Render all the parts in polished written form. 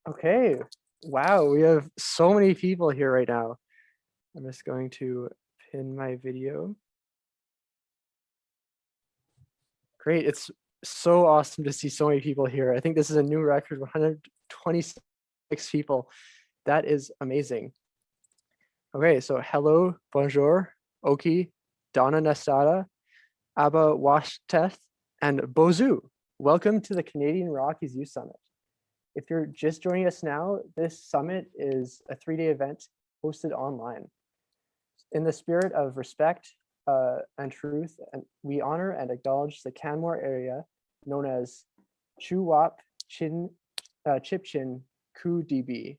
Okay, wow, we have so many people here right now. I'm just going to pin my video. Great, it's so awesome to see so many people here. I think this is a new record, 126 people. That is amazing. Okay, so hello, bonjour, Oki, Donna Nasada, Abba Washteth, and Bozu. Welcome to the Canadian Rockies Youth Summit. If you're just joining us now, this summit is a 3-day event hosted online. In the spirit of respect and truth, and we honor and acknowledge the Canmore area known as Chuwap Chin Chipchin Ku DB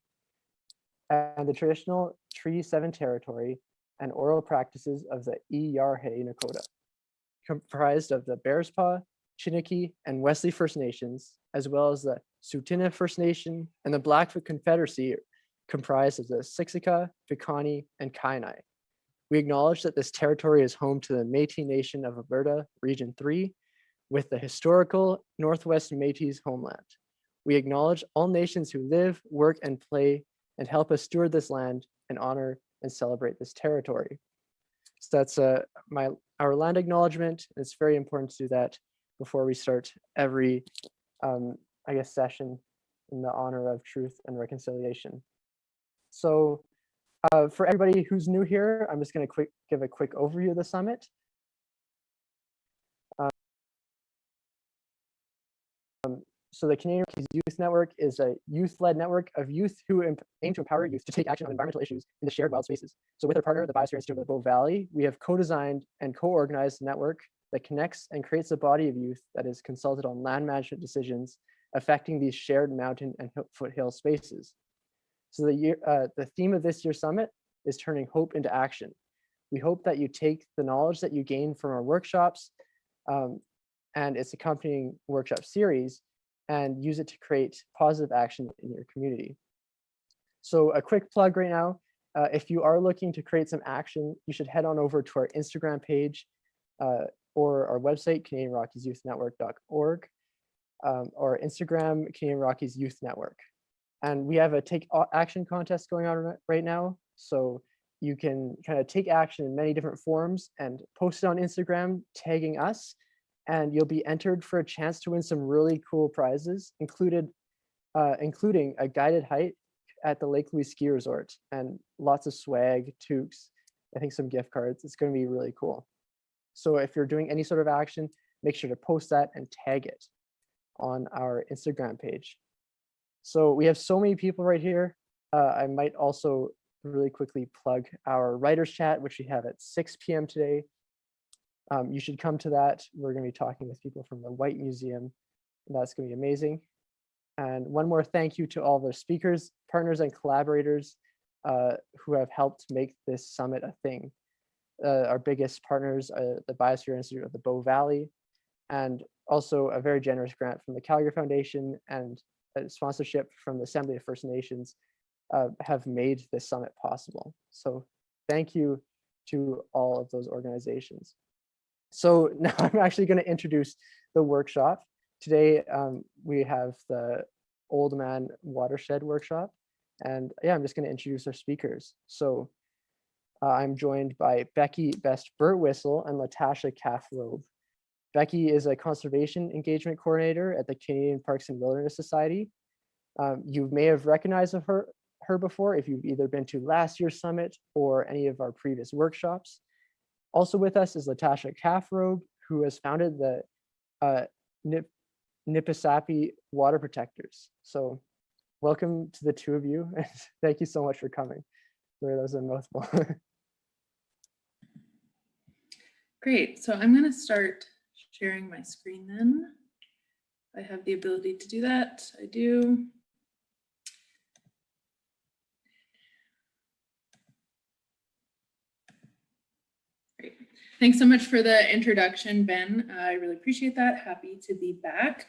and the traditional Tree 7 territory and oral practices of the Iyarhe Nakota, comprised of the Bearspaw, Chiniki, and Wesley First Nations, as well as the Tsuut'ina First Nation and the Blackfoot Confederacy, comprised of the Siksika, Piikani, and Kainai. We acknowledge that this territory is home to the Métis Nation of Alberta, Region 3, with the historical Northwest Métis homeland. We acknowledge all nations who live, work, and play, and help us steward this land and honor and celebrate this territory. So that's our land acknowledgement. It's very important to do that before we start every, session in the honor of truth and reconciliation. So for everybody who's new here, I'm just going to give a quick overview of the summit. So the Canadian Youth Network is a youth-led network of youth who aim to empower youth to take action on environmental issues in the shared wild spaces. So with our partner, the Biosphere Institute of the Bow Valley, we have co-designed and co-organized a network that connects and creates a body of youth that is consulted on land management decisions affecting these shared mountain and foothill spaces. So the theme of this year's summit is turning hope into action. We hope that you take the knowledge that you gain from our workshops and its accompanying workshop series and use it to create positive action in your community. So a quick plug right now, if you are looking to create some action, you should head on over to our Instagram page or our website, CanadianRockiesYouthNetwork.org, or Instagram, Canadian Rockies Youth Network. And we have a take action contest going on right now. So you can kind of take action in many different forms and post it on Instagram, tagging us, and you'll be entered for a chance to win some really cool prizes, including a guided hike at the Lake Louise Ski Resort and lots of swag, toques, I think some gift cards. It's going to be really cool. So if you're doing any sort of action, make sure to post that and tag it on our Instagram page. So we have so many people right here. I might also really quickly plug our writers chat, which we have at 6 p.m. today. You should come to that. We're going to be talking with people from the White Museum, and that's going to be amazing. And one more thank you to all the speakers, partners, and collaborators who have helped make this summit a thing. Our biggest partners are the Biosphere Institute of the Bow Valley, and also a very generous grant from the Calgary Foundation and a sponsorship from the Assembly of First Nations have made this summit possible. So thank you to all of those organizations. So now I'm actually going to introduce the workshop. Today, we have the Old Man Watershed workshop. And yeah, I'm just going to introduce our speakers. So I'm joined by Becky Best Burtwhistle and Latasha Calf-Robe. Becky is a conservation engagement coordinator at the Canadian Parks and Wilderness Society. You may have recognized her before if you've either been to last year's summit or any of our previous workshops. Also with us is Latasha Calf-Robe, who has founded the Nipisapi Water Protectors. So welcome to the two of you. And thank you so much for coming. Sorry, that was a mouthful. Great, so I'm going to start sharing my screen then. I have the ability to do that. I do. Great. Thanks so much for the introduction, Ben. I really appreciate that. Happy to be back.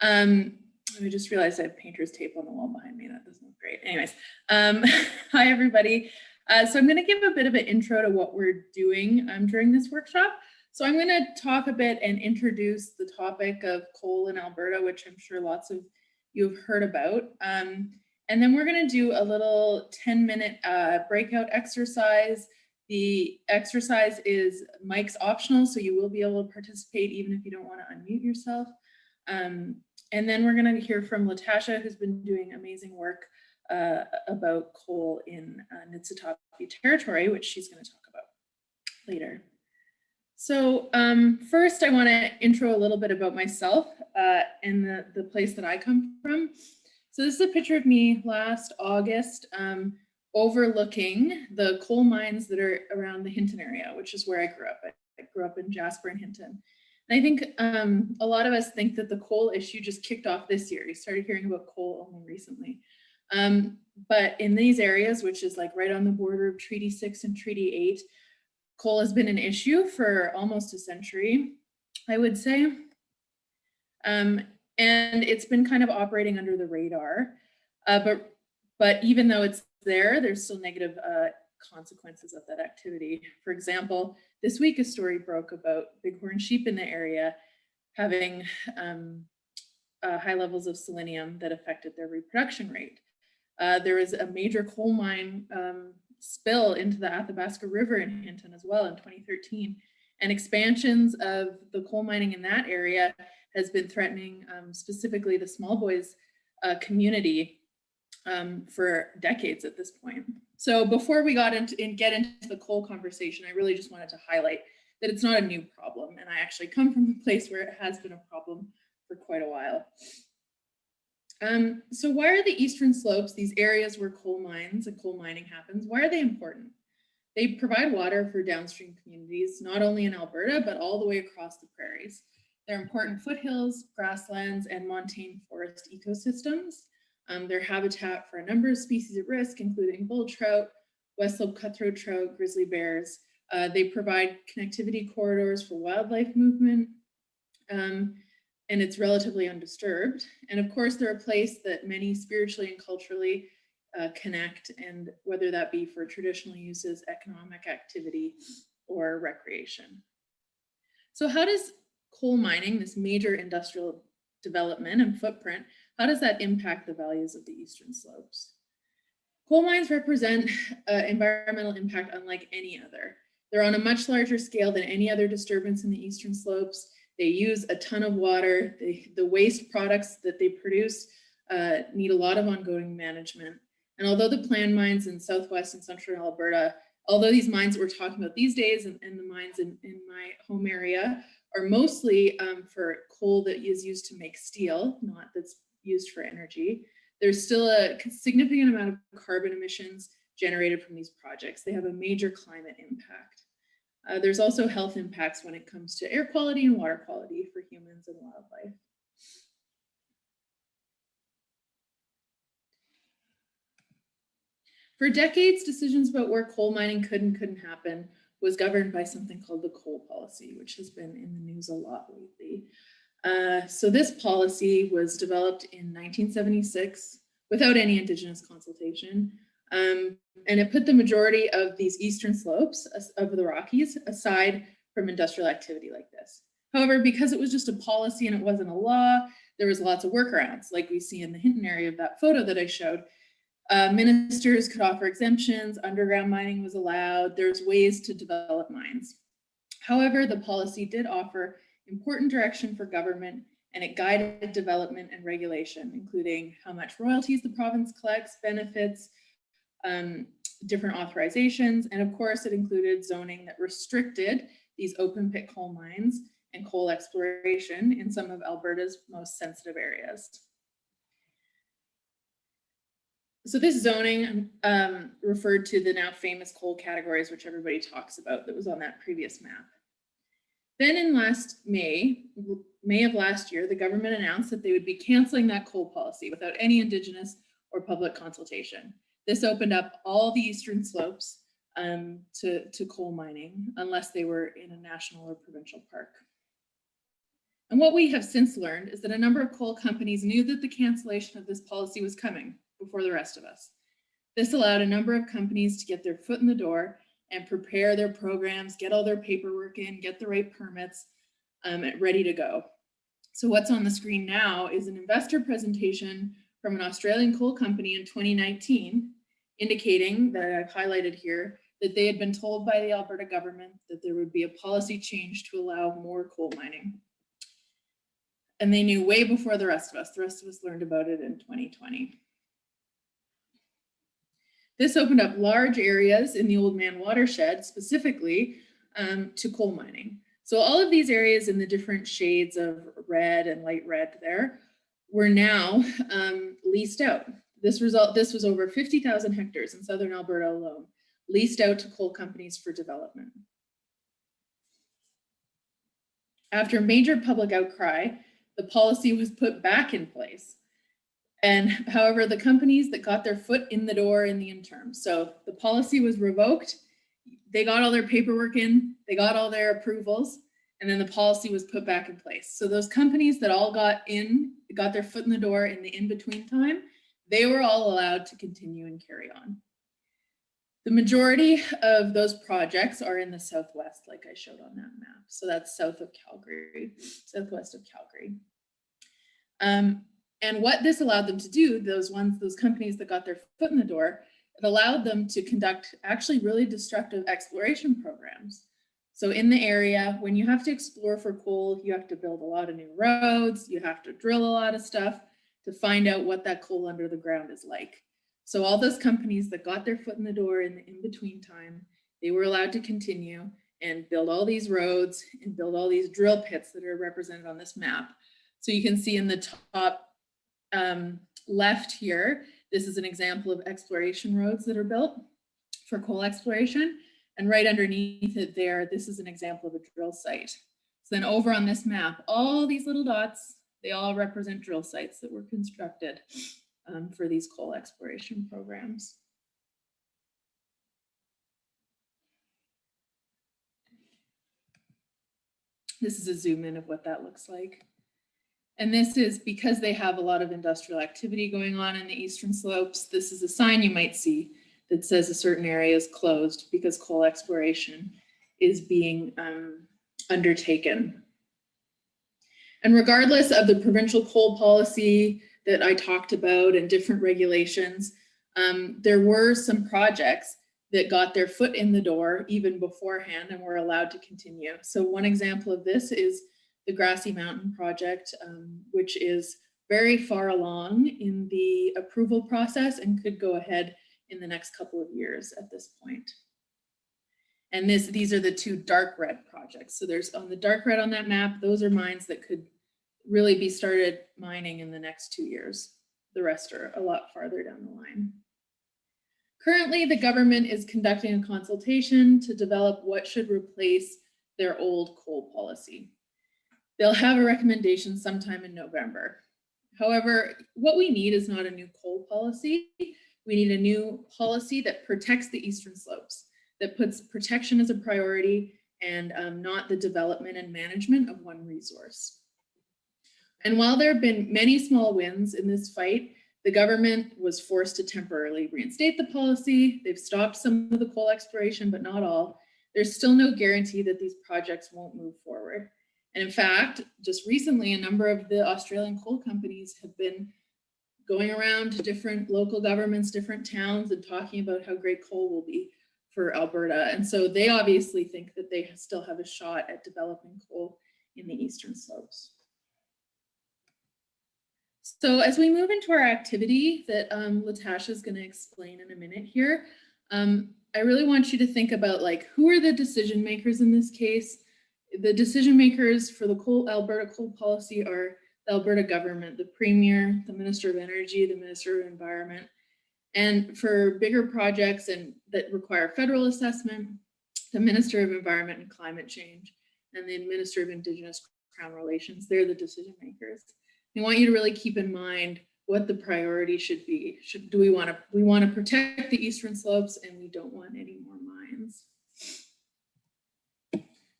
I just realized I have painter's tape on the wall behind me. That doesn't look great. Anyways, hi everybody. So I'm going to give a bit of an intro to what we're doing during this workshop. So I'm going to talk a bit and introduce the topic of coal in Alberta, which I'm sure lots of you have heard about. And then we're going to do a little 10-minute breakout exercise. The exercise is mic's optional, so you will be able to participate even if you don't want to unmute yourself. And then we're going to hear from Latasha, who's been doing amazing work about coal in Niitsitapi territory, which she's going to talk about later. So first, I want to intro a little bit about myself and the place that I come from. So this is a picture of me last August overlooking the coal mines that are around the Hinton area, which is where I grew up. I grew up in Jasper and Hinton. And I think a lot of us think that the coal issue just kicked off this year. You started hearing about coal only recently. But in these areas, which is like right on the border of Treaty 6 and Treaty 8, coal has been an issue for almost a century, I would say. And it's been kind of operating under the radar. But even though it's there, there's still negative consequences of that activity. For example, this week a story broke about bighorn sheep in the area having high levels of selenium that affected their reproduction rate. There was a major coal mine spill into the Athabasca River in Hinton as well in 2013. And expansions of the coal mining in that area has been threatening specifically the small boys community for decades at this point. So before we get into the coal conversation, I really just wanted to highlight that it's not a new problem. And I actually come from a place where it has been a problem for quite a while. So why are the eastern slopes, these areas where coal mines and coal mining happens, why are they important? They provide water for downstream communities, not only in Alberta, but all the way across the prairies. They're important foothills, grasslands, and montane forest ecosystems. They're habitat for a number of species at risk, including bull trout, west slope cutthroat trout, grizzly bears. They provide connectivity corridors for wildlife movement, and it's relatively undisturbed. And of course, they're a place that many spiritually and culturally connect, and whether that be for traditional uses, economic activity, or recreation. So how does coal mining, this major industrial development and footprint, how does that impact the values of the eastern slopes? Coal mines represent environmental impact unlike any other. They're on a much larger scale than any other disturbance in the eastern slopes. They use a ton of water. The waste products that they produce need a lot of ongoing management. And although the planned mines in Southwest and Central Alberta, although these mines that we're talking about these days and the mines in my home area are mostly for coal that is used to make steel, not that's used for energy, there's still a significant amount of carbon emissions generated from these projects. They have a major climate impact. There's also health impacts when it comes to air quality and water quality for humans and wildlife. For decades, decisions about where coal mining could and couldn't happen was governed by something called the coal policy, which has been in the news a lot lately. So this policy was developed in 1976 without any Indigenous consultation. And it put the majority of these eastern slopes of the Rockies aside from industrial activity like this. However, because it was just a policy and it wasn't a law, there was lots of workarounds, like we see in the Hinton area of that photo that I showed. Ministers could offer exemptions, underground mining was allowed, there's ways to develop mines. However, the policy did offer important direction for government, and it guided development and regulation, including how much royalties the province collects, benefits, different authorizations, and of course it included zoning that restricted these open pit coal mines and coal exploration in some of Alberta's most sensitive areas. So this zoning referred to the now famous coal categories, which everybody talks about, that was on that previous map. Then in May of last year, the government announced that they would be canceling that coal policy without any Indigenous or public consultation. This opened up all the eastern slopes to coal mining, unless they were in a national or provincial park. And what we have since learned is that a number of coal companies knew that the cancellation of this policy was coming before the rest of us. This allowed a number of companies to get their foot in the door and prepare their programs, get all their paperwork in, get the right permits, ready to go. So what's on the screen now is an investor presentation from an Australian coal company in 2019, indicating that I've highlighted here that they had been told by the Alberta government that there would be a policy change to allow more coal mining. And they knew way before the rest of us. The rest of us learned about it in 2020. This opened up large areas in the Old Man Watershed, specifically to coal mining. So all of these areas in the different shades of red and light red there were now leased out. This was over 50,000 hectares in southern Alberta alone, leased out to coal companies for development. After major public outcry, the policy was put back in place. And however, the companies that got their foot in the door in the interim, so the policy was revoked, they got all their paperwork in, they got all their approvals, and then the policy was put back in place. So those companies that all got their foot in the door in the in-between time, they were all allowed to continue and carry on. The majority of those projects are in the southwest, like I showed on that map. So that's south of Calgary, southwest of Calgary. And what this allowed them to do, those companies that got their foot in the door, it allowed them to conduct actually really destructive exploration programs. So in the area, when you have to explore for coal, you have to build a lot of new roads, you have to drill a lot of stuff to find out what that coal under the ground is like. So all those companies that got their foot in the door in the in-between time, they were allowed to continue and build all these roads and build all these drill pits that are represented on this map. So you can see in the top left here, this is an example of exploration roads that are built for coal exploration. And right underneath it there, this is an example of a drill site. So then over on this map, all these little dots, they all represent drill sites that were constructed for these coal exploration programs. This is a zoom in of what that looks like. And this is because they have a lot of industrial activity going on in the eastern slopes. This is a sign you might see that says a certain area is closed because coal exploration is being undertaken. And regardless of the provincial coal policy that I talked about and different regulations, there were some projects that got their foot in the door even beforehand and were allowed to continue. So one example of this is the Grassy Mountain project, which is very far along in the approval process and could go ahead in the next couple of years at this point. And these are the two dark red projects. So there's on the dark red on that map, those are mines that could really be started mining in the next 2 years. The rest are a lot farther down the line. Currently, the government is conducting a consultation to develop what should replace their old coal policy. They'll have a recommendation sometime in November. However, what we need is not a new coal policy. We need a new policy that protects the eastern slopes, that puts protection as a priority and not the development and management of one resource. And while there have been many small wins in this fight, the government was forced to temporarily reinstate the policy. They've stopped some of the coal exploration, but not all. There's still no guarantee that these projects won't move forward. And in fact, just recently, a number of the Australian coal companies have been going around to different local governments, different towns, and talking about how great coal will be for Alberta. And so they obviously think that they still have a shot at developing coal in the eastern slopes. So as we move into our activity that Latasha is going to explain in a minute here, I really want you to think about who are the decision makers in this case. The decision makers for the Alberta coal policy are the Alberta government, the Premier, the Minister of Energy, the Minister of Environment. And for bigger projects that require federal assessment, the Minister of Environment and Climate Change and the Minister of Indigenous Crown Relations, they're the decision makers. I want you to really keep in mind what the priority should be. We want to protect the eastern slopes and we don't want any more mines.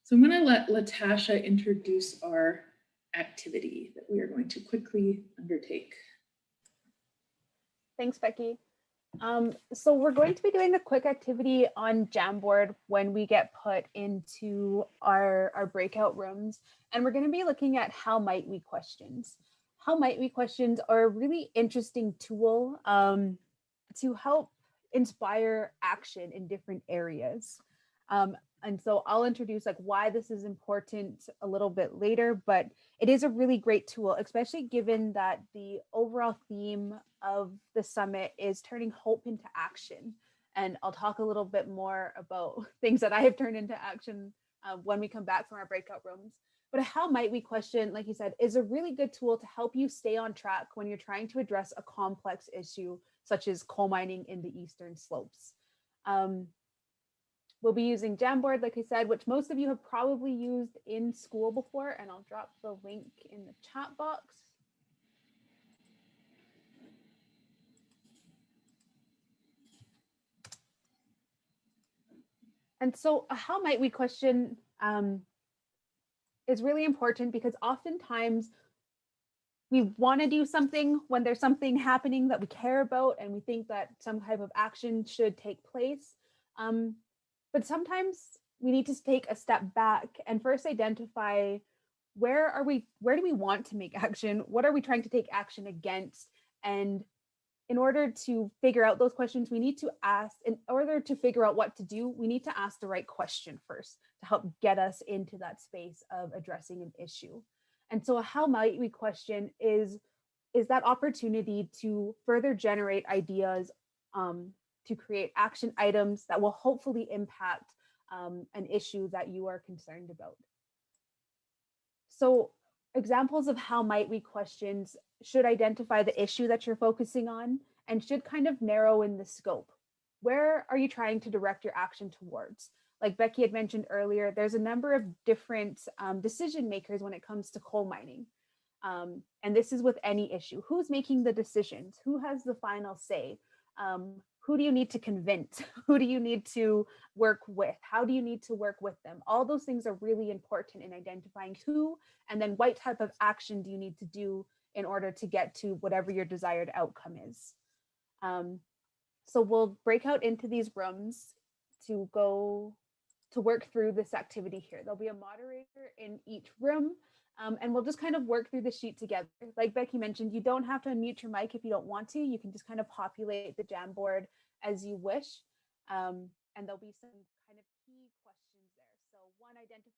So I'm going to let Latasha introduce our activity that we are going to quickly undertake. Thanks, Becky. So we're going to be doing a quick activity on Jamboard when we get put into our breakout rooms. And we're going to be looking at how might we questions. how might we questions are a really interesting tool to help inspire action in different areas. And so I'll introduce like why this is important a little bit later, but it is a really great tool, especially given that the overall theme of the summit is turning hope into action. And I'll talk a little bit more about things that I have turned into action when we come back from our breakout rooms. But a how might we question, like you said, is a really good tool to help you stay on track when you're trying to address a complex issue such as coal mining in the eastern slopes. We'll be using Jamboard, like I said, which most of you have probably used in school before, and I'll drop the link in the chat box. And so a how might we question is really important because oftentimes we want to do something when there's something happening that we care about and we think that some type of action should take place. But sometimes we need to take a step back and first identify where do we want to make action? What are we trying to take action against? And in order to figure out those questions, we need to ask, in order to figure out what to do, we need to ask the right question first to help get us into that space of addressing an issue. And so how might we question is that opportunity to further generate ideas to create action items that will hopefully impact an issue that you are concerned about. So examples of how might we questions should identify the issue that you're focusing on and should kind of narrow in the scope. Where are you trying to direct your action towards? Like Becky had mentioned earlier, there's a number of different decision makers when it comes to coal mining. And this is with any issue. Who's making the decisions? Who has the final say? Who do you need to convince? Who do you need to work with? How do you need to work with them? All those things are really important in identifying who, and then what type of action do you need to do in order to get to whatever your desired outcome is. So we'll break out into these rooms to go to work through this activity here. There'll be a moderator in each room. And we'll just kind of work through the sheet together. Like Becky mentioned, you don't have to unmute your mic if you don't want to. You can just kind of populate the Jamboard as you wish. And there'll be some kind of key questions there. So one, identifying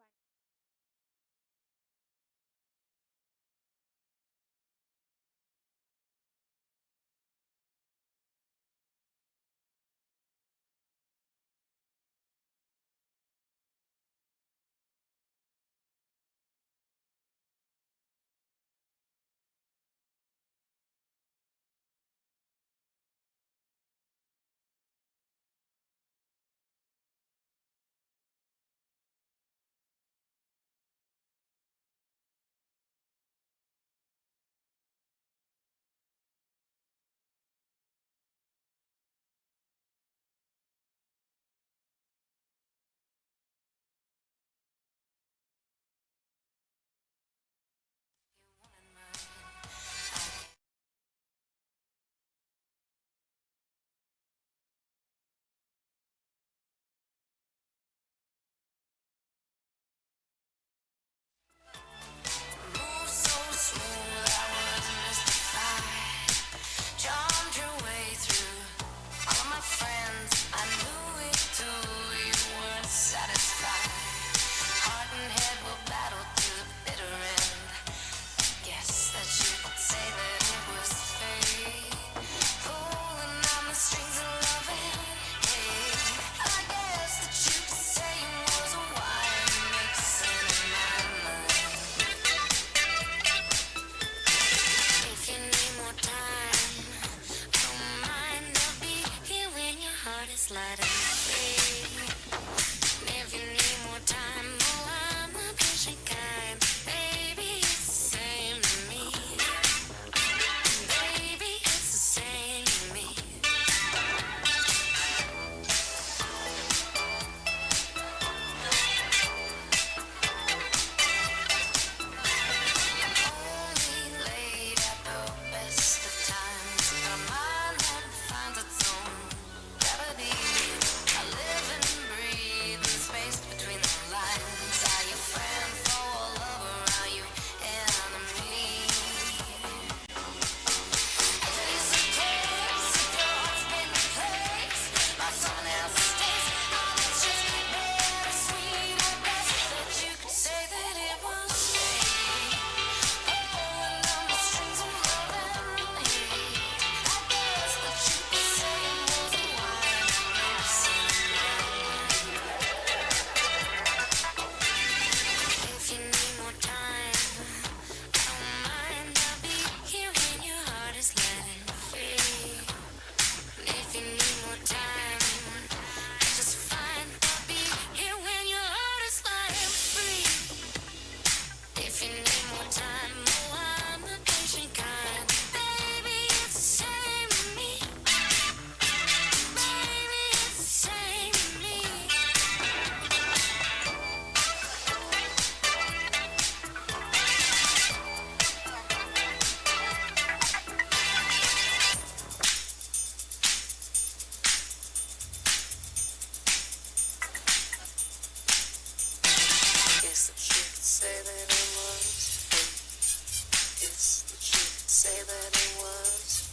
say that it was.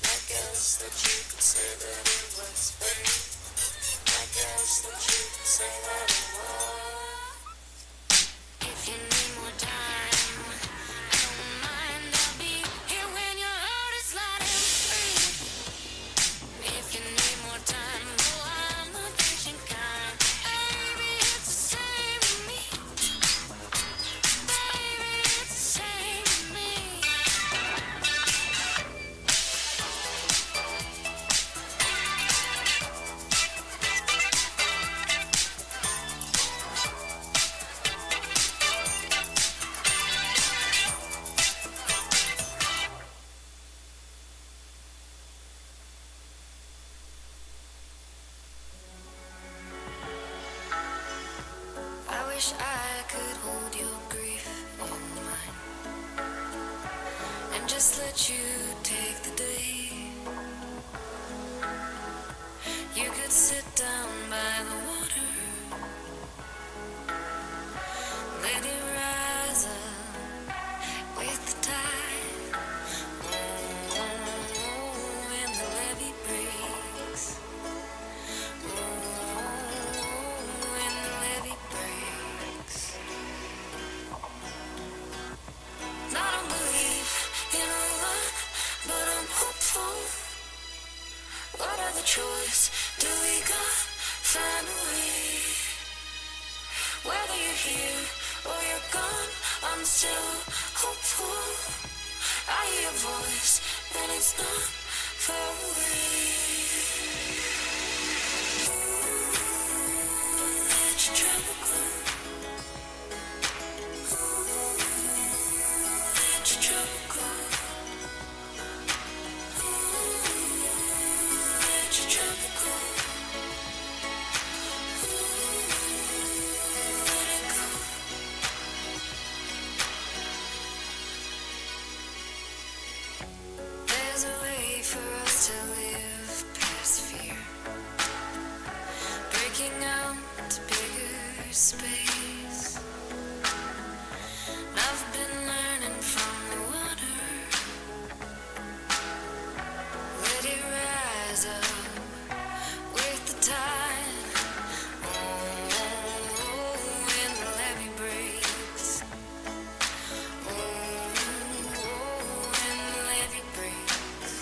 I guess that you could say that it was fake. I guess that you could say that it was. If you need more time, I don't mind. I'll be here when your heart is lighting free. If you need more time, though I'm the patient kind. Baby, it's the same to me. Baby, it's the same to me. I wish I could hold your grief in mine and just let you take the day. You could sit down by the water, let it rise up with the tide. Oh, when the levee breaks. Oh, when the levee breaks. I don't believe in a lot, but I'm hopeful. What other choice do we got? Find a way. Whether you're here or you're gone, I'm still hopeful. I hear your voice, and it's not far away. Ooh, let your trouble go. Ooh, let your trouble go. Let your trouble go. Let it go. There's a way for us to live past fear, breaking out to bigger space. I've been learning from the water. Let it rise up with the tide. Oh, when the levee breaks. Oh, when the levee breaks.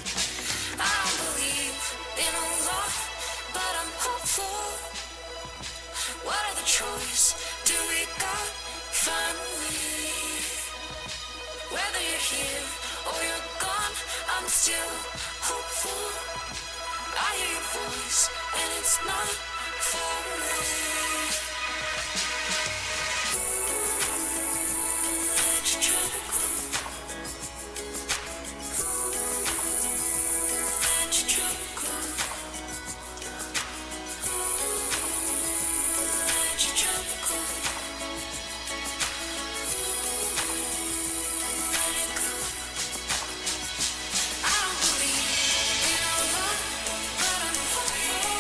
I don't believe in a lot, but I'm hopeful. What other choice do we got? Find a way. Whether you're here or you're gone, I'm still hopeful. I hear your voice, and it's not far away. Ooh, let your trouble go. Ooh, let your trouble go. Ooh, let your trouble go. Let it go. I don't believe in a lot, but I'm hopeful.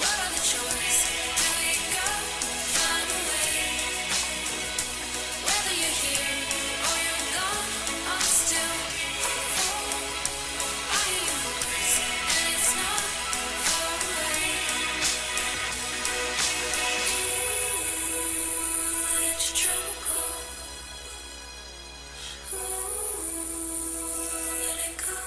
What other choice do we got? Find a way. Whether you're here or you're gone, I'm still hopeful. I hear your voice, and it's not far away. Ooh, let your trouble go. Ooh, let it go.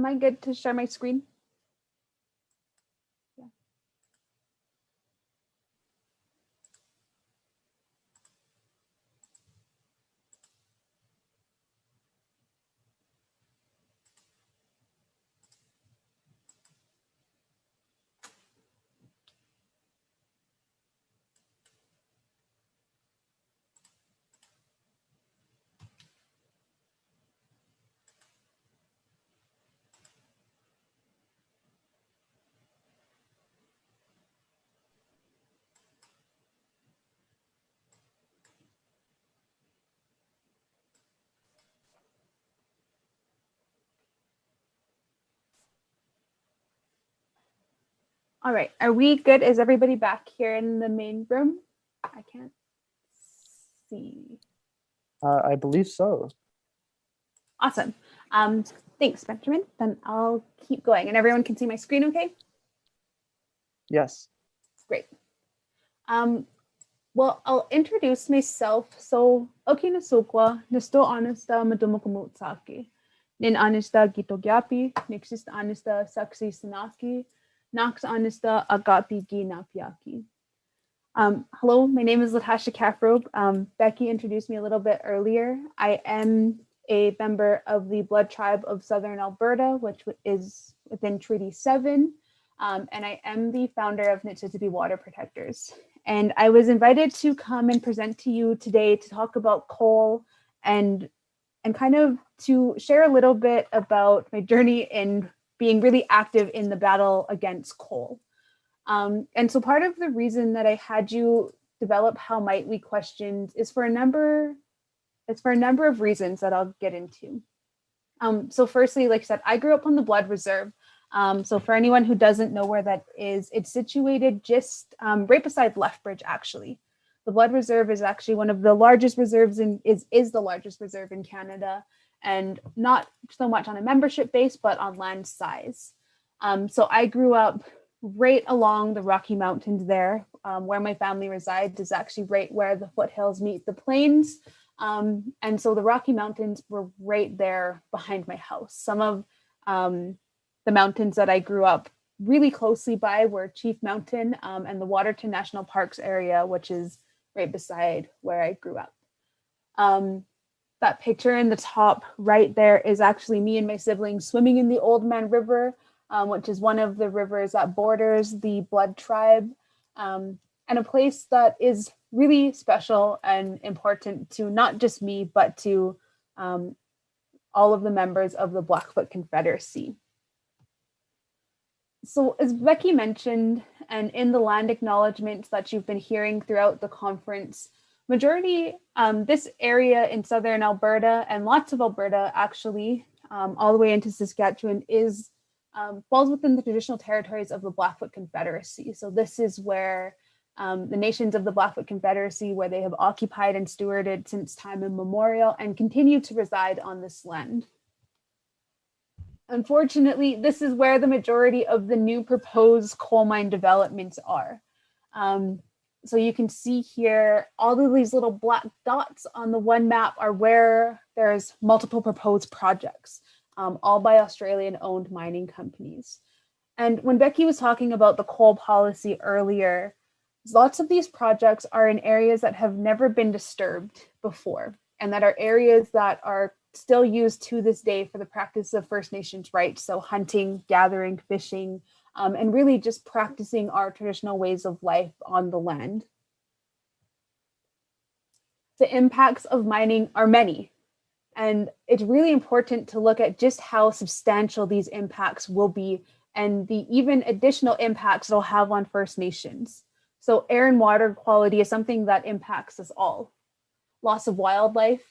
Am I good to share my screen? Yeah. All right, are we good? Is everybody back here in the main room? I can't see. I believe so. Awesome. Thanks, Benjamin. Then I'll keep going and everyone can see my screen okay? Yes. Great. Well, I'll introduce myself. So, okay na sukwa, nasto honesta madumukumut Nin honesta gitogyapi, nixist honesta saksi sanaki, nox honesta agati ginapiaki. Hello, my name is Latasha Kafrobe. Becky introduced me a little bit earlier. I am a member of the Blood Tribe of Southern Alberta, which is within Treaty 7. And I am the founder of Nitsitapi Water Protectors. And I was invited to come and present to you today to talk about coal and kind of to share a little bit about my journey in being really active in the battle against coal. And so part of the reason that I had you develop How Might We questions is for a number of reasons that I'll get into. So firstly, like I said, I grew up on the Blood Reserve. So for anyone who doesn't know where that is, it's situated just right beside Lethbridge, actually. The Blood Reserve is actually one of the largest reserves is the largest reserve in Canada, and not so much on a membership base, but on land size. So I grew up right along the Rocky Mountains there. Where my family resides is actually right where the foothills meet the plains. And so the Rocky Mountains were right there behind my house. Some of the mountains that I grew up really closely by were Chief Mountain and the Watershed National Parks area, which is right beside where I grew up. That picture in the top right there is actually me and my siblings swimming in the Old Man River, which is one of the rivers that borders the Blood Tribe, and a place that is really special and important to not just me, but to all of the members of the Blackfoot Confederacy. So as Becky mentioned, and in the land acknowledgements that you've been hearing throughout the conference, majority, this area in Southern Alberta and lots of Alberta actually, all the way into Saskatchewan falls within the traditional territories of the Blackfoot Confederacy. So this is where the nations of the Blackfoot Confederacy, where they have occupied and stewarded since time immemorial and continue to reside on this land. Unfortunately, this is where the majority of the new proposed coal mine developments are. So you can see here, all of these little black dots on the one map are where there's multiple proposed projects, all by Australian-owned mining companies. And when Becky was talking about the coal policy earlier, lots of these projects are in areas that have never been disturbed before, and that are areas that are still used to this day for the practice of First Nations rights. So hunting, gathering, fishing, and really just practicing our traditional ways of life on the land. The impacts of mining are many, and it's really important to look at just how substantial these impacts will be and the even additional impacts it'll have on First Nations. So air and water quality is something that impacts us all. Loss of wildlife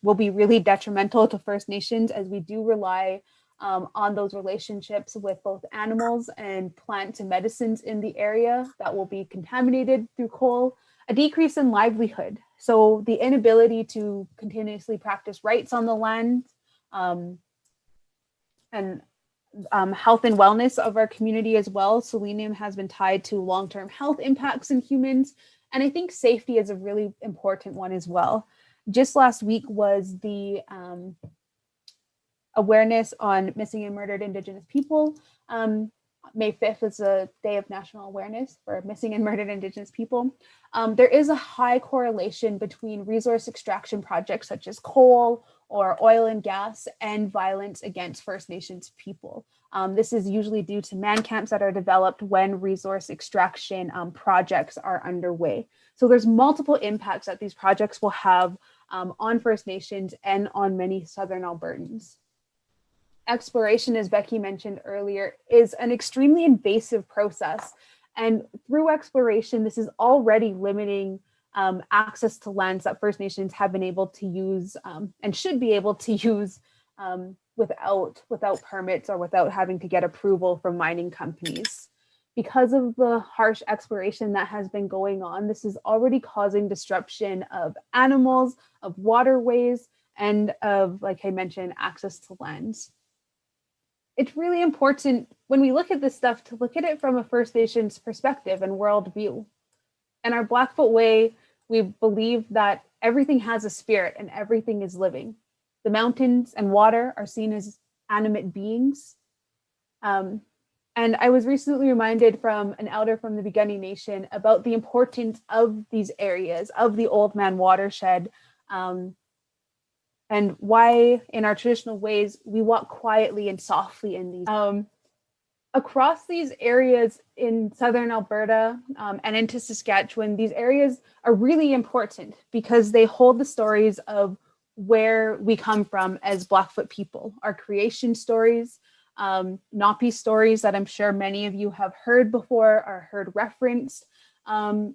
will be really detrimental to First Nations, as we do rely on those relationships with both animals and plants and medicines in the area that will be contaminated through coal. A decrease in livelihood. So the inability to continuously practice rights on the land, and health and wellness of our community as well. Selenium has been tied to long-term health impacts in humans. And I think safety is a really important one as well. Just last week was the awareness on missing and murdered Indigenous people. May 5th is a day of national awareness for missing and murdered Indigenous people. There is a high correlation between resource extraction projects such as coal or oil and gas and violence against First Nations people. This is usually due to man camps that are developed when resource extraction projects are underway. So there's multiple impacts that these projects will have on First Nations and on many Southern Albertans. Exploration, as Becky mentioned earlier, is an extremely invasive process. And through exploration, this is already limiting access to lands that First Nations have been able to use and should be able to use without permits or without having to get approval from mining companies. Because of the harsh exploration that has been going on, this is already causing disruption of animals, of waterways, and of, like I mentioned, access to lands. It's really important when we look at this stuff to look at it from a First Nations perspective and worldview. In our Blackfoot way, we believe that everything has a spirit and everything is living. The mountains and water are seen as animate beings. And I was recently reminded from an elder from the Begunny Nation about the importance of these areas, of the Old Man Watershed, and why in our traditional ways, we walk quietly and softly in these. Across these areas in Southern Alberta and into Saskatchewan, these areas are really important because they hold the stories of where we come from as Blackfoot people, our creation stories, Napi stories that I'm sure many of you have heard before or heard referenced, and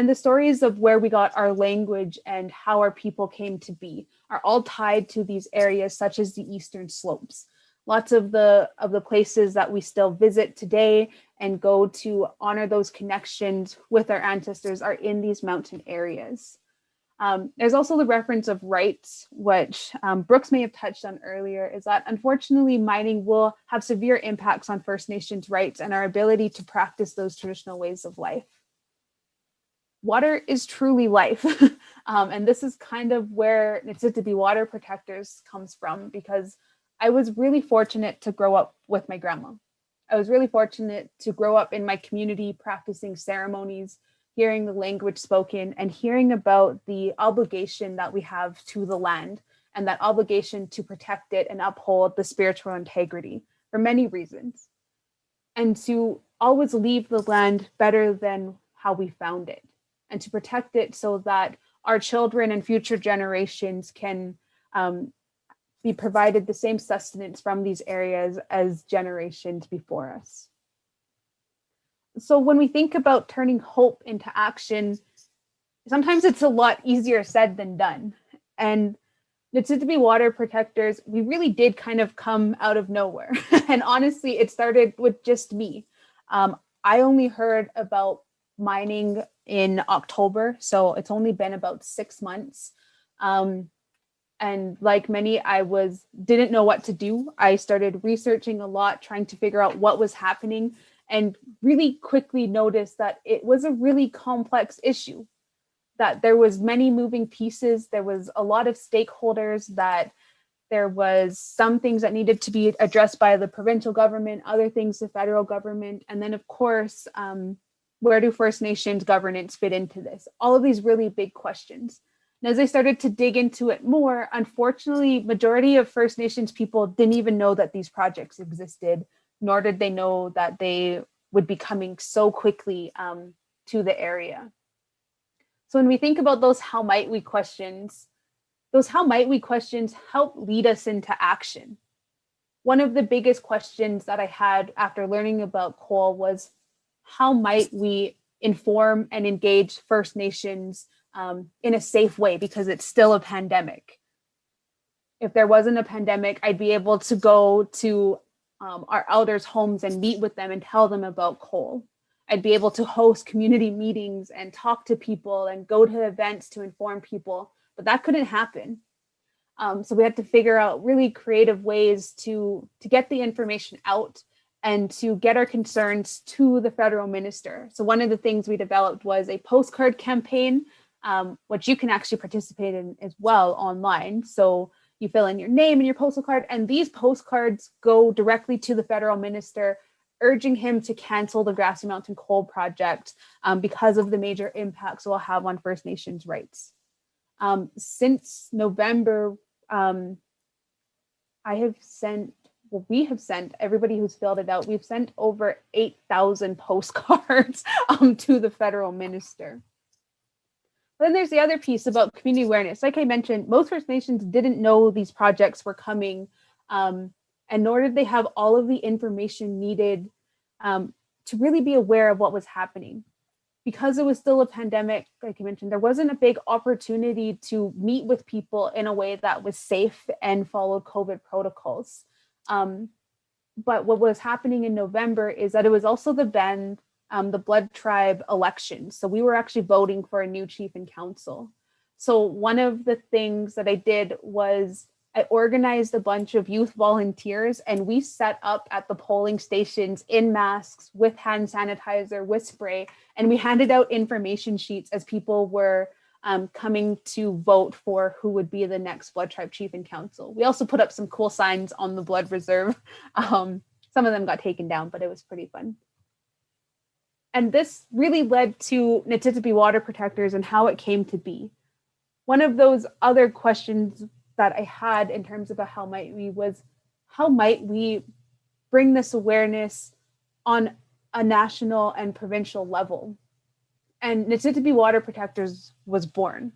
the stories of where we got our language and how our people came to be are all tied to these areas such as the Eastern Slopes. Lots of the places that we still visit today and go to honor those connections with our ancestors are in these mountain areas. There's also the reference of rights, which Brooks may have touched on earlier, is that unfortunately mining will have severe impacts on First Nations rights and our ability to practice those traditional ways of life. Water is truly life. And this is kind of where Nitsitabi Water Protectors comes from, because I was really fortunate to grow up with my grandma. I was really fortunate to grow up in my community practicing ceremonies, hearing the language spoken, and hearing about the obligation that we have to the land and that obligation to protect it and uphold the spiritual integrity for many reasons. And to always leave the land better than how we found it, and to protect it so that our children and future generations can be provided the same sustenance from these areas as generations before us. So when we think about turning hope into action, sometimes it's a lot easier said than done. And Nitsitabi Water Protectors, we really did kind of come out of nowhere. And honestly, it started with just me. I only heard about mining in October, so it's only been about 6 months. And like many, I didn't know what to do. I started researching a lot, trying to figure out what was happening, and really quickly noticed that it was a really complex issue, that there was many moving pieces. There was a lot of stakeholders, that there was some things that needed to be addressed by the provincial government, other things the federal government, and then of course, where do First Nations governance fit into this? All of these really big questions. And as I started to dig into it more, unfortunately, majority of First Nations people didn't even know that these projects existed, nor did they know that they would be coming so quickly to the area. So when we think about those how might we questions, those how might we questions help lead us into action. One of the biggest questions that I had after learning about coal was, how might we inform and engage First Nations in a safe way, because it's still a pandemic. If there wasn't a pandemic, I'd be able to go to our elders' homes and meet with them and tell them about coal. I'd be able to host community meetings and talk to people and go to events to inform people, but that couldn't happen. So we had to figure out really creative ways to get the information out and to get our concerns to the federal minister. So one of the things we developed was a postcard campaign, which you can actually participate in as well online. So You fill in your name and your postal card, and these postcards go directly to the federal minister, urging him to cancel the Grassy Mountain coal project because of the major impacts it will have on First Nations rights. Since November, we have sent, everybody who's filled it out, we've sent over 8,000 postcards to the federal minister. Then there's the other piece about community awareness. Like I mentioned, most First Nations didn't know these projects were coming, and nor did they have all of the information needed to really be aware of what was happening. Because it was still a pandemic, like I mentioned, there wasn't a big opportunity to meet with people in a way that was safe and followed COVID protocols. But what was happening in November is that it was also the Blood Tribe election. So we were actually voting for a new chief and council. So one of the things that I did was I organized a bunch of youth volunteers, and we set up at the polling stations in masks with hand sanitizer, with spray, and we handed out information sheets as people were coming to vote for who would be the next Blood Tribe chief and council. We also put up some cool signs on the Blood Reserve. Some of them got taken down, but it was pretty fun. And this really led to Nititipi Water Protectors and how it came to be. One of those other questions that I had in terms of how might we bring this awareness on a national and provincial level? And Nititipi Water Protectors was born.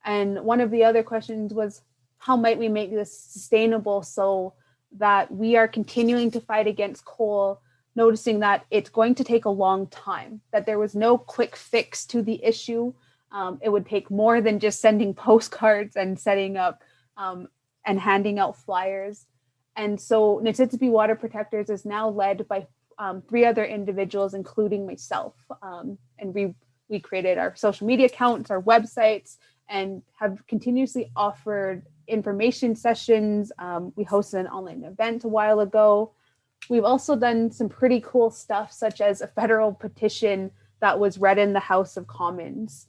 And one of the other questions was, how might we make this sustainable so that we are continuing to fight against coal, noticing that it's going to take a long time, that there was no quick fix to the issue. It would take more than just sending postcards and setting up and handing out flyers. And so Nititipi Water Protectors is now led by 3 other individuals, including myself. And we created our social media accounts, our websites, and have continuously offered information sessions. We hosted an online event a while ago. We've also done some pretty cool stuff, such as a federal petition that was read in the House of Commons.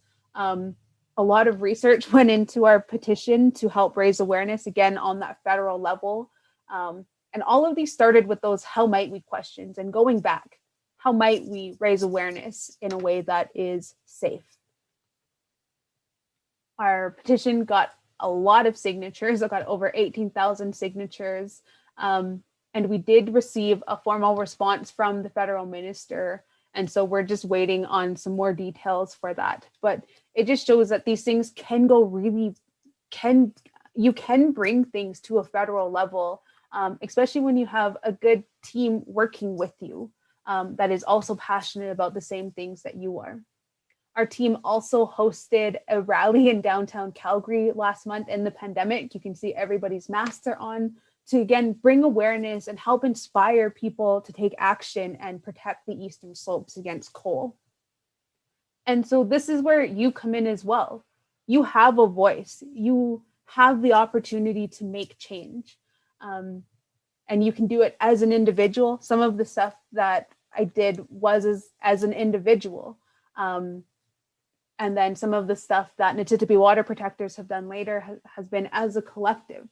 A lot of research went into our petition to help raise awareness, again, on that federal level. And all of these started with those how might we questions, and going back, how might we raise awareness in a way that is safe? Our petition got a lot of signatures. It got over 18,000 signatures. And we did receive a formal response from the federal minister. And so we're just waiting on some more details for that. But it just shows that these things can go you can bring things to a federal level, especially when you have a good team working with you that is also passionate about the same things that you are. Our team also hosted a rally in downtown Calgary last month in the pandemic. You can see everybody's masks are on, to again bring awareness and help inspire people to take action and protect the Eastern Slopes against coal. And so this is where you come in as well. You have a voice. You have the opportunity to make change. And you can do it as an individual. Some of the stuff that I did was as an individual. And then some of the stuff that Nititipi Water Protectors have done later has been as a collective.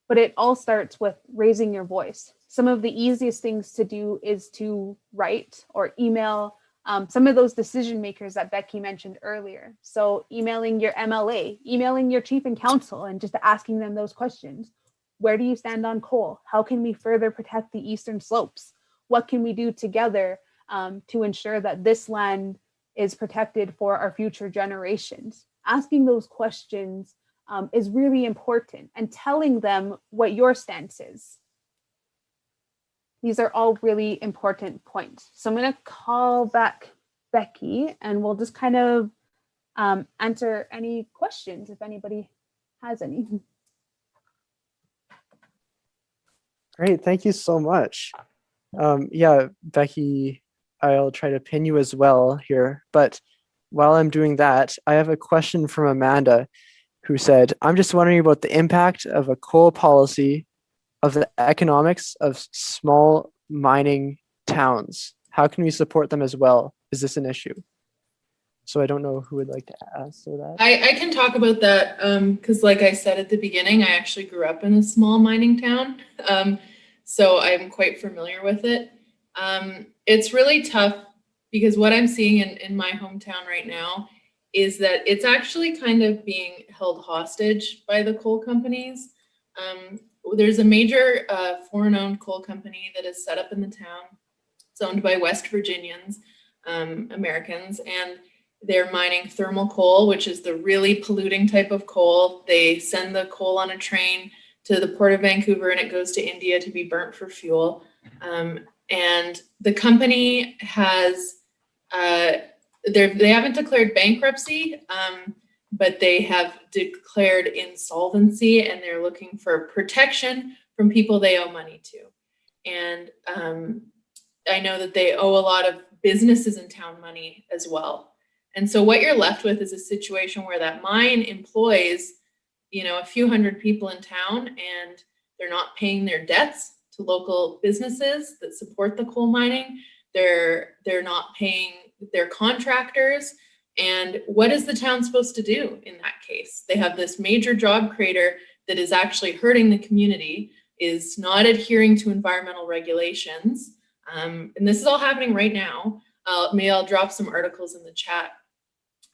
But it all starts with raising your voice. Some of the easiest things to do is to write or email some of those decision makers that Becky mentioned earlier. So emailing your MLA, emailing your chief and council, and just asking them those questions. Where do you stand on coal? How can we further protect the Eastern Slopes? What can we do together to ensure that this land is protected for our future generations? Asking those questions is really important, and telling them what your stance is. These are all really important points. So I'm going to call back Becky, and we'll just kind of answer any questions if anybody has any. Great, thank you so much. Yeah, Becky, I'll try to pin you as well here, but while I'm doing that, I have a question from Amanda, who said, I'm just wondering about the impact of a coal policy of the economics of small mining towns. How can we support them as well? Is this an issue? So I don't know who would like to answer that. I can talk about that because like I said at the beginning, I actually grew up in a small mining town. So I'm quite familiar with it. It's really tough because what I'm seeing in my hometown right now is that it's actually kind of being held hostage by the coal companies. There's a major foreign-owned coal company that is set up in the town. It's owned by West Virginians, Americans, and they're mining thermal coal, which is the really polluting type of coal. They send the coal on a train to the Port of Vancouver and it goes to India to be burnt for fuel. And the company has, they haven't declared bankruptcy, but they have declared insolvency and they're looking for protection from people they owe money to. And I know that they owe a lot of businesses in town money as well. And so what you're left with is a situation where that mine employs, you know, a few hundred people in town and they're not paying their debts to local businesses that support the coal mining. They're not paying their contractors. And what is the town supposed to do in that case? They have this major job creator that is actually hurting the community, is not adhering to environmental regulations. And this is all happening right now. Maybe I'll drop some articles in the chat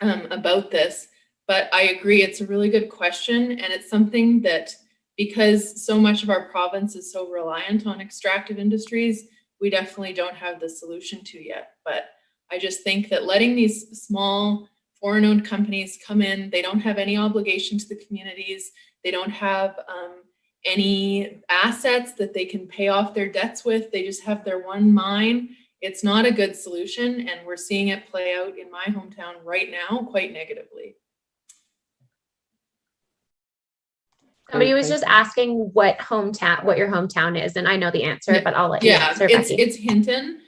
about this, but I agree, it's a really good question. And it's something that, because so much of our province is so reliant on extractive industries, we definitely don't have the solution to yet. But I just think that letting these small foreign-owned companies come in, they don't have any obligation to the communities. They don't have any assets that they can pay off their debts with. They just have their one mine. It's not a good solution, and we're seeing it play out in my hometown right now quite negatively. Somebody was just asking what your hometown is, and I know the answer, but I'll let you answer, Becky. It's Hinton.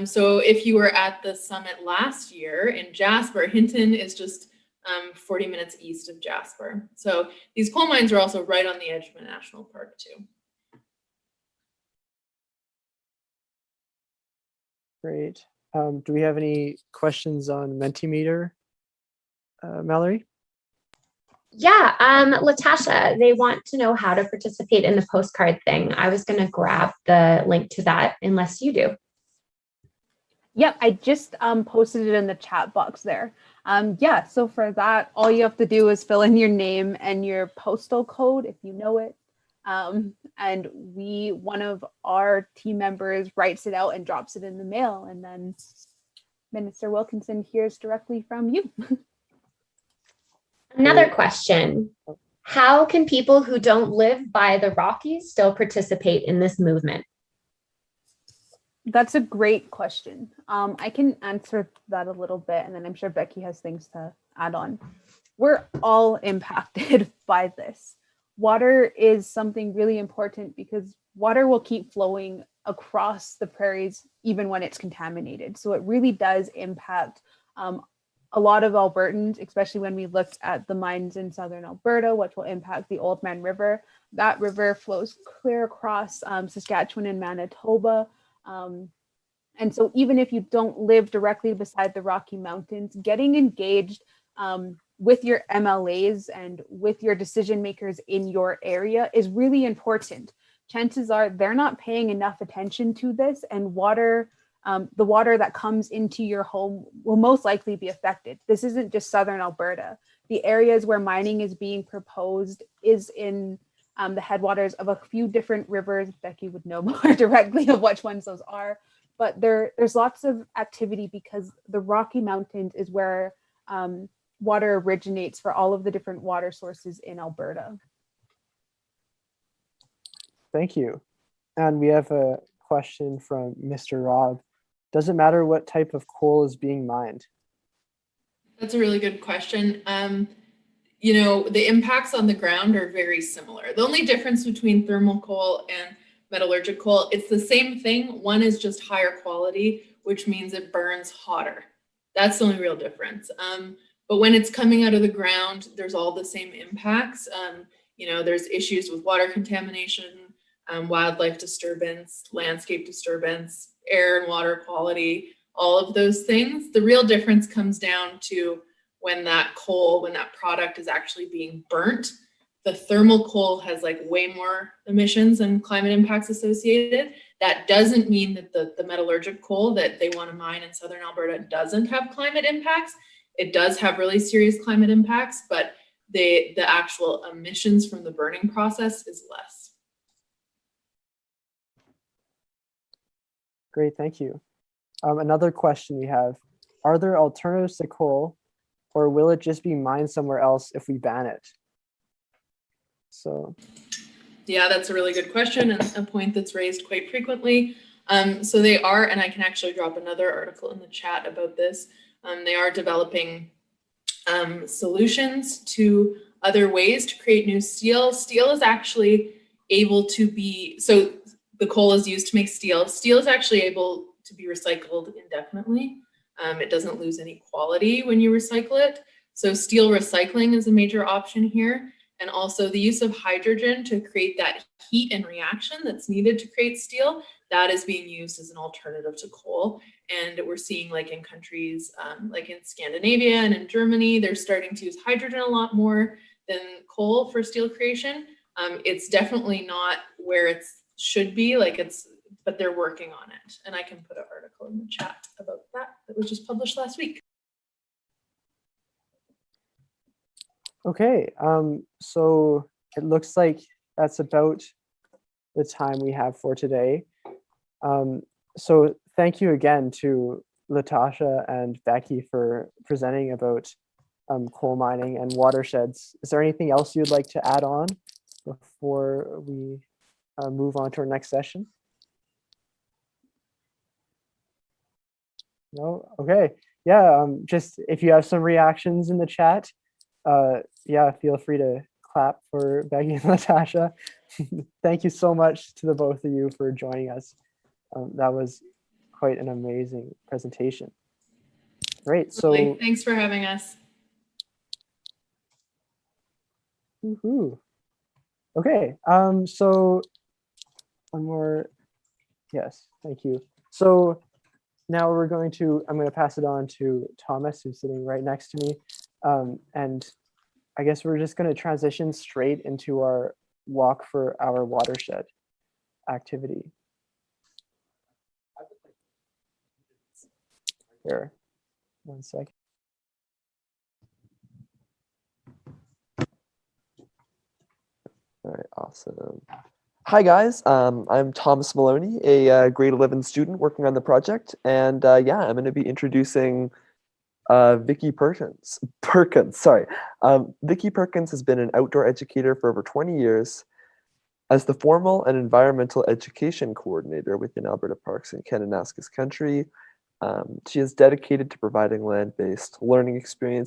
So if you were at the summit last year in Jasper, Hinton is just 40 minutes east of Jasper. So these coal mines are also right on the edge of a national park too. Great. Do we have any questions on Mentimeter, Mallory? Yeah, Latasha, they want to know how to participate in the postcard thing. I was going to grab the link to that unless you do. Yep, I just posted it in the chat box there. Yeah, so for that, all you have to do is fill in your name and your postal code if you know it. And one of our team members writes it out and drops it in the mail, and then Minister Wilkinson hears directly from you. Another question. How can people who don't live by the Rockies still participate in this movement? That's a great question. I can answer that a little bit, and then I'm sure Becky has things to add on. We're all impacted by this. Water is something really important because water will keep flowing across the prairies even when it's contaminated. So it really does impact a lot of Albertans, especially when we looked at the mines in southern Alberta, which will impact the Old Man River. That river flows clear across Saskatchewan and Manitoba. And so even if you don't live directly beside the Rocky Mountains, getting engaged with your MLAs and with your decision makers in your area is really important. Chances are they're not paying enough attention to this, and water, the water that comes into your home will most likely be affected. This isn't just southern Alberta. The areas where mining is being proposed is in the headwaters of a few different rivers. Becky would know more directly of which ones those are, but there's lots of activity because the Rocky Mountains is where water originates for all of the different water sources in Alberta. Thank you. And we have a question from Mr. Rob. Does it matter what type of coal is being mined? That's a really good question. You know, the impacts on the ground are very similar. The only difference between thermal coal and metallurgical coal, it's the same thing. One is just higher quality, which means it burns hotter. That's the only real difference. But when it's coming out of the ground, there's all the same impacts. You know, there's issues with water contamination, wildlife disturbance, landscape disturbance, air and water quality, all of those things. The real difference comes down to when that coal, when that product is actually being burnt. The thermal coal has like way more emissions and climate impacts associated. That doesn't mean that the metallurgic coal that they want to mine in southern Alberta doesn't have climate impacts. It does have really serious climate impacts, but the actual emissions from the burning process is less. Great, thank you. Another question we have, are there alternatives to coal, or will it just be mined somewhere else if we ban it? So. Yeah, that's a really good question and a point that's raised quite frequently. So they are, and I can actually drop another article in the chat about this. They are developing solutions to other ways to create new steel. Steel is actually able to be, so the coal is used to make steel. Steel is actually able to be recycled indefinitely. It doesn't lose any quality when you recycle it. So steel recycling is a major option here. And also the use of hydrogen to create that heat and reaction that's needed to create steel, that is being used as an alternative to coal. And we're seeing, like in countries like in Scandinavia and in Germany, they're starting to use hydrogen a lot more than coal for steel creation. It's definitely not where it should be, but they're working on it. And I can put an article in the chat about that was just published last week. Okay, so it looks like that's about the time we have for today. So thank you again to Latasha and Becky for presenting about coal mining and watersheds. Is there anything else you'd like to add on before we move on to our next session? No? Okay. Yeah, just if you have some reactions in the chat, yeah, feel free to clap for Becky and Latasha. Thank you so much to the both of you for joining us. That was quite an amazing presentation. Great, so Thanks for having us. woohoo. Okay, so one more, yes, thank you. So now I'm going to pass it on to Thomas, who's sitting right next to me. And I guess we're just going to transition straight into our walk for our watershed activity. Here, 1 second. All right, awesome. Hi guys, I'm Thomas Maloney, a grade 11 student working on the project, and yeah, I'm going to be introducing Vicky Perkins. Vicky Perkins has been an outdoor educator for over 20 years. As the formal and environmental education coordinator within Alberta Parks and Kananaskis Country, she is dedicated to providing land-based learning experience